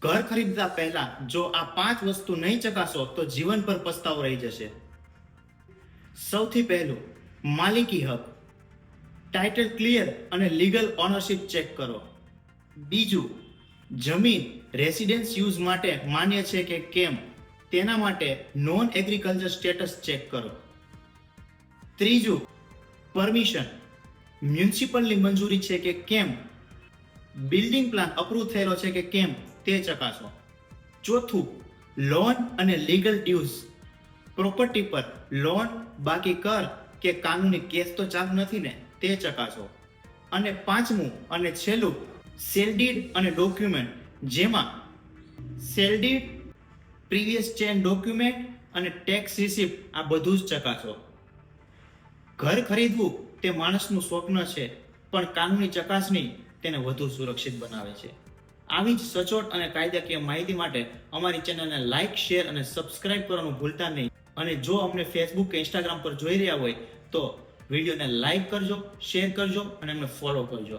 ઘર ખરીદતા પહેલા જો આ 5 વસ્તુ નહીં ચકાસો તો જીવન પર પસ્તાવો રહી જશે. સૌથી પહેલું, માલિકી હક. ટાઇટલ ક્લિયર અને લીગલ ઓનરશિપ ચેક કરો. બીજું, જમીન રેસિડેન્સ યુઝ માટે માન્ય છે કે કેમ તેના માટે નોન એગ્રીકલ્ચર સ્ટેટસ ચેક કરો. ત્રીજું, પરમિશન મ્યુનિસિપલની મંજૂરી છે કે કેમ, બિલ્ડિંગ પ્લાન અપ્રૂવ થયેલો છે કે કેમ તે ચકાસો. ચોથું, લોન અને લીગલ ડ્યુઝ. પ્રોપર્ટી પર લોન, બાકી કર કે કાનૂની કેસ તો ચાલુ નથી ને તે ચકાસો. અને પાંચમું અને છેલ્લું, સેલ ડીડ અને ડોક્યુમેન્ટ, જેમાં cell did, previous chain document અને ટેક્સ રિસિપ્ટ આ બધું જ ચકાસો. ઘર ખરીદવું તે માણસનું સ્વપ્ન છે, પણ કાનૂની ચકાસણી તેને વધુ સુરક્ષિત બનાવે છે. આવી જ સચોટ અને કાયદાકીય માહિતી માટે અમારી ચેનલને લાઇક, શેર અને સબસ્ક્રાઇબ કરવાનું ભૂલતા નહીં. અને જો અમને ફેસબુક કે ઇન્સ્ટાગ્રામ પર જોઈ રહ્યા હોય તો વિડીયોને લાઇક કરજો, શેર કરજો અને અમને ફોલો કરજો.